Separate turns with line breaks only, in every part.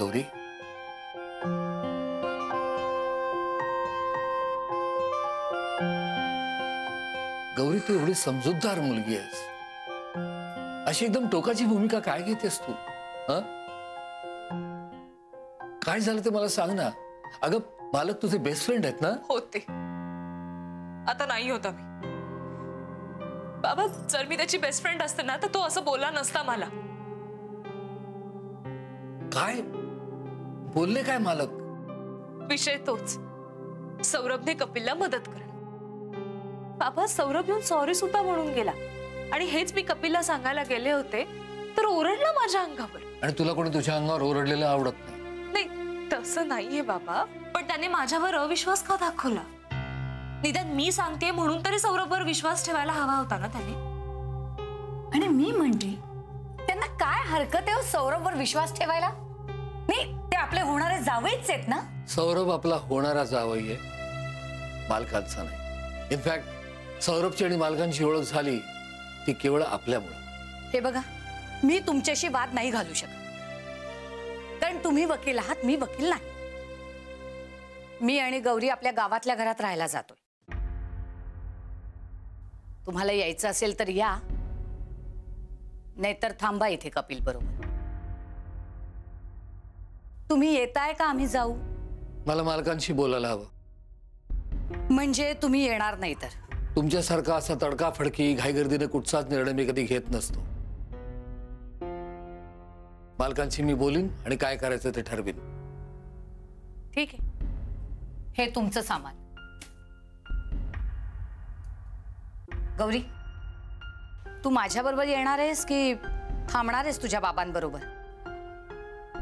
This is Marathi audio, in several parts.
गौरी, गौरी तू एवढी समजूतदार मुलगी आहेस, अशी एकदम टोकाची भूमिका काय घेतेस तू? काय झालं ते मला सांग ना. अगं मालक तुझे बेस्ट फ्रेंड आहेत ना?
होते, आता नाही होता मी. बाबा जर मी त्याची बेस्ट फ्रेंड असते ना तर तो असं बोलला नसता मला.
काय बोलले काय मालक?
विषय तोच, सौरभने कपिलला मदत करणं. बाबा सौरभ येऊन सॉरी सुद्धा म्हणून गेला आणि हेच मी कपिलला सांगायला गेले होते तर ओरडला माझ्या अंगावर. आणि
तुला कोणी तुझ्या अंगावर ओरडलेलं आवडत नाही?
नाही तसं नाहीये बाबा, पण त्याने माझ्यावर अविश्वास का दाखवला? निदान मी सांगते म्हणून तरी सौरभवर विश्वास ठेवायला हवा होता ना त्याने.
आणि मी म्हणते त्यांना काय हरकत आहे सौरभवर विश्वास ठेवायला? नाही ते आपले होणारे जावईच आहेत ना.
सौरभ आपला होणारा जावई आहे, मालकांचा नाही. इनफॅक्ट सौरभची आणि मालकांची ओळख झाली ती केवळ आपल्यामुळे.
हे बघा, मी तुमच्याशी वाद नाही घालू शकत, कारण तुम्ही वकील आहात, मी वकील नाही. मी आणि गौरी आपल्या गावातल्या घरात राहायला जातोय. तुम्हाला यायचं असेल तर या, नाहीतर थांबा इथे कपिल बरोबर. तुम्ही येताय का आम्ही जाऊ?
मला मालकांशी बोलायला हवं.
म्हणजे तुम्ही येणार नाही तर?
तुमच्यासारखा असा तडकाफडकी घाईगर्दीने कुठचाच निर्णय मी कधी घेत नसतो. मालकांशी मी बोलीन आणि काय करायचं ते ठरवीन.
ठीक आहे, हे तुमचं सामान. गौरी, तू माझ्या बरोबर येणार आहेस की थांबणार आहेस तुझ्या बाबांबरोबर?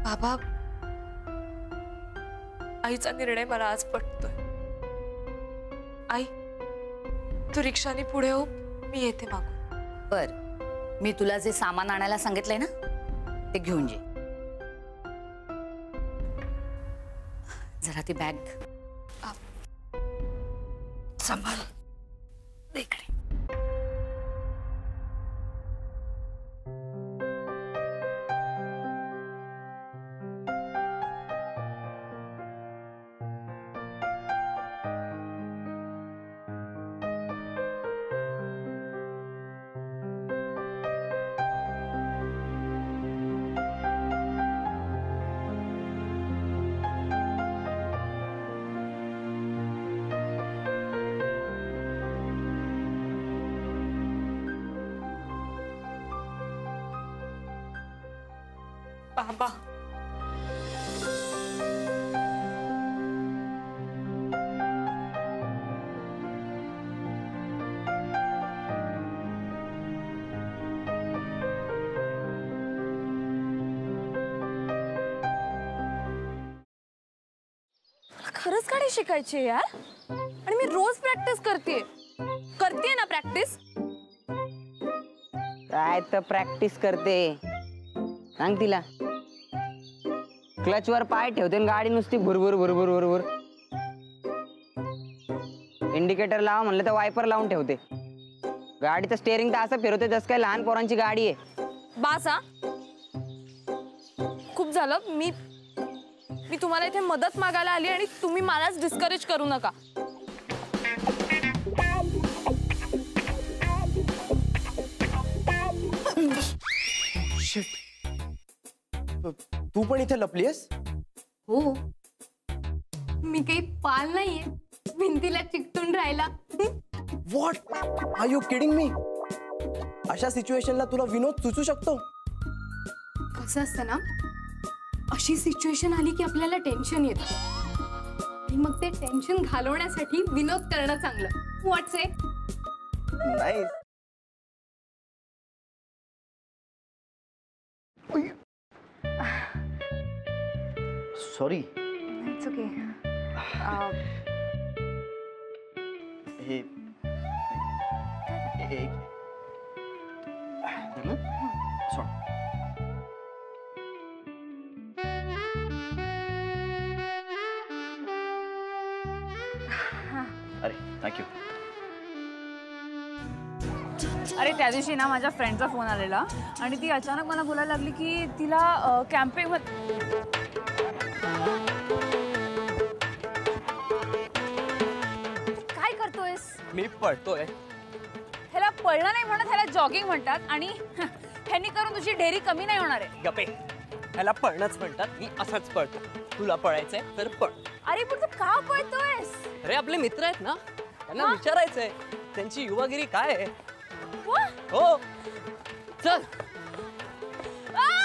बाबा आईचा निर्णय मला आज पटतोय. आई तू रिक्षाने पुढे हो, मी येते मागून.
बर, मी तुला जे सामान आणायला सांगितलंय ना ते घेऊन ये. जरा ती बॅग सांभाळ. इकडे
बाबा.
खरंच गाडी शिकायची यार, आणि मी रोज प्रॅक्टिस करते ना. प्रॅक्टिस
काय तर प्रॅक्टिस करते सांग तिला. क्लच वर पाय ठेवते गाडी नुसती भुरभुर भुरभुर भुरभुर. इंडिकेटर लावा म्हणलं तर वायपर लावून ठेवते. गाडीचं स्टेअरिंग तर असं फिरवते जसं काय लहान पोरांची गाडी आहे.
बास हा, खूप झालं. मी तुम्हाला इथे मदत मागायला आली आणि तुम्ही मलाच डिस्करेज करू नका.
तू पण इथे लपलीस?
हो, मी काही पाल नाहीये भिंतीला चिकटून राहिला.
What are you kidding me? अशा सिच्युएशनला तुला विनोद सुचू शकतो?
कसं असतं ना, अशी सिच्युएशन आली की आपल्याला टेन्शन येतं आणि मग ते टेन्शन घालवण्यासाठी विनोद करणं चांगलं. व्हॉट्स इट?
नाही. सॉरी.
It's okay.
हे अरे थँक्यू.
अरे त्या दिवशी ना माझ्या फ्रेंडचा फोन आलेला आणि ती अचानक मला बोलायला लागली की तिला कॅम्पिंग
पळतोय.
ह्याला पळणं नाही म्हणत, ह्याला जॉगिंग म्हणतात. आणि ह्यांनी करून तुझी ढेरी कमी नाही होणार आहे.
गप्पे, ह्याला पळणंच म्हणतात. मी असंच पळतो. तुला पळायचंय तर पळ.
अरे पण तू का पळतोयस?
अरे आपले मित्र आहेत ना, त्यांना विचारायचंय त्यांची युवागिरी काय आहे.
वा!
हो चल.
आ!